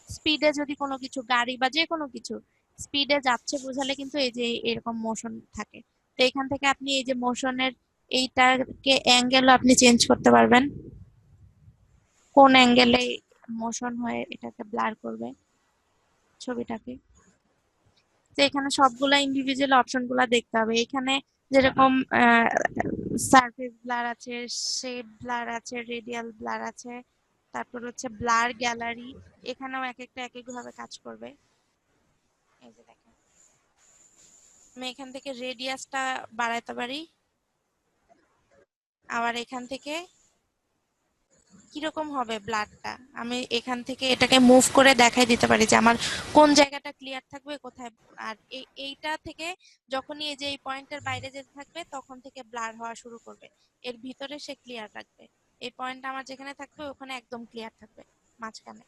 স্পিডে যদি কোনো কিছু গাড়ি বা যে কোনো কিছু স্পিডে যাচ্ছে বোঝালে কিন্তু এই যে এরকম মোশন থাকে। তো এখান থেকে আপনি এই যে মোশনের এইটাকে অ্যাঙ্গেল আপনি চেঞ্জ করতে পারবেন, কোন অ্যাঙ্গেলে মোশন হয়ে এটাকে ব্লার করবে ছবিটাকে। তো এখানে সবগুলা ইন্ডিভিজুয়াল অপশনগুলা দেখতে হবে। এখানে যেরকম সারফেস ব্লার আছে, শেপ ব্লার আছে, রেডিয়াল ব্লার আছে, তারপর হচ্ছে ব্লার গ্যালারি, এখানেও এক একটা এক এক ভাবে কাজ করবে। এই যে দেখেন আমি এখান থেকে রেডিয়াসটা বাড়াইতে পারি, আবার এখান থেকে কিরকম হবে ব্লাডটা আমি এখান থেকে এটাকে মুভ করে দেখাই দিতে পারি যে আমার কোন জায়গাটা ক্লিয়ার থাকবে কোথায়। আর এইটা থেকে যখনই এই যে এই পয়েন্টের বাইরে যেতে থাকবে তখন থেকে ব্লার হওয়া শুরু করবে, এর ভিতরে সে ক্লিয়ার রাখবে। এই পয়েন্ট আমার যেখানে থাকবে ওখানে একদম ক্লিয়ার থাকবে মাঝখানে।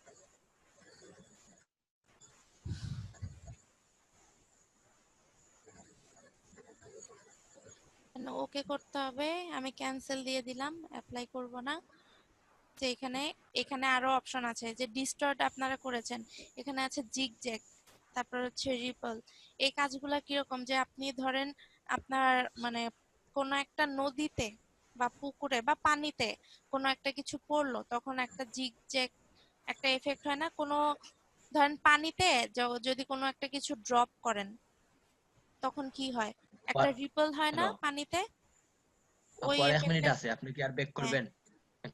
ওকে করতে হবে, আমি ক্যান্সেল দিয়ে দিলাম, অ্যাপ্লাই করব না। যে এখানে এখানে আরো অপশন আছে যে ডিস্টর্ট আপনারা করেছেন, এখানে আছে জিগজ্যাগ, তারপর হচ্ছে রিপল। এই কাজগুলা কিরকম যে আপনি ধরেন আপনার মানে কোনো একটা নদীতে বা পুকুরে বা পানিতে কোনো একটা কিছু পড়লো, তখন একটা জিগজ্যাগ একটা এফেক্ট হয় না, কোনো ধরেন পানিতে যদি কোনো একটা কিছু ড্রপ করেন তখন কি হয়, একটা রিপল হয় না হ্যালো পানিতে, ওই আপু, আর 1 মিনিট এফেক্টের। আছে, আপনি কি আর ব্যাক হ্যাঁ করবেন?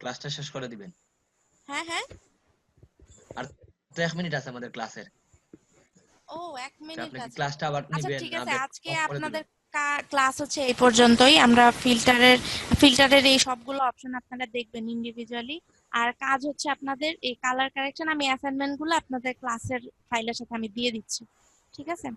ক্লাসটা শেষ করে দিবেন। হ্যাঁ হ্যাঁ। আর তো 1 মিনিট আছে আমাদের ক্লাসের। ও 1 মিনিট আপনি কি আছে। ক্লাসটা আবার আচ্ছা নিবেন ঠিক না আছে, ব্যাক আজকে অফ করে আপনাদের দিবেন? ক্লাস হচ্ছে এই পর্যন্তই। আমরা ফিল্টারের এই সবগুলো অপশন আপনারা দেখবেন ইন্ডিভিজুয়ালি। আর কাজ হচ্ছে আপনাদের এই কালার কারেকশন, আমি অ্যাসাইনমেন্ট গুলো আপনাদের ক্লাসের ফাইলের সাথে আমি দিয়ে দিচ্ছি, ঠিক আছে?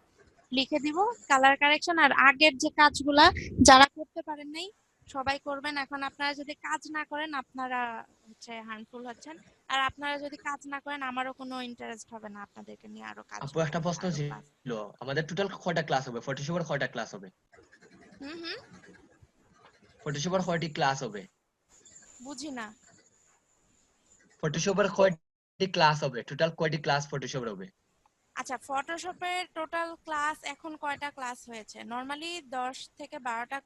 লিখে দিব কালার কারেকশন। আর আগের যে কাজগুলা যারা করতে পারেন নাই সবাই করবেন। এখন আপনারা যদি কাজ না করেন আপনারা হচ্ছে হার্মফুল হচ্ছেন, আর আপনারা যদি কাজ না করেন আমারও কোনো ইন্টারেস্ট হবে না আপনাদেরকে নিয়ে আরো কাজ আপু, একটা করার, প্রশ্ন আরো ক্লাস। ছিল, আমাদের টোটাল কয়টা ক্লাস হবে? ফটোশপের কয়টা ক্লাস হবে? হুম হুম। ফটোশপের কয়টি ক্লাস হবে? বুঝি না। ফটোশপের কয়টি ক্লাস হবে? টোটাল কয়টি ক্লাস ফটোশপের হবে? আচ্ছা, ফটোশপের টোটাল ক্লাস এখন কয়টা ক্লাস হয়েছে? নরমালি 10 থেকে 12টা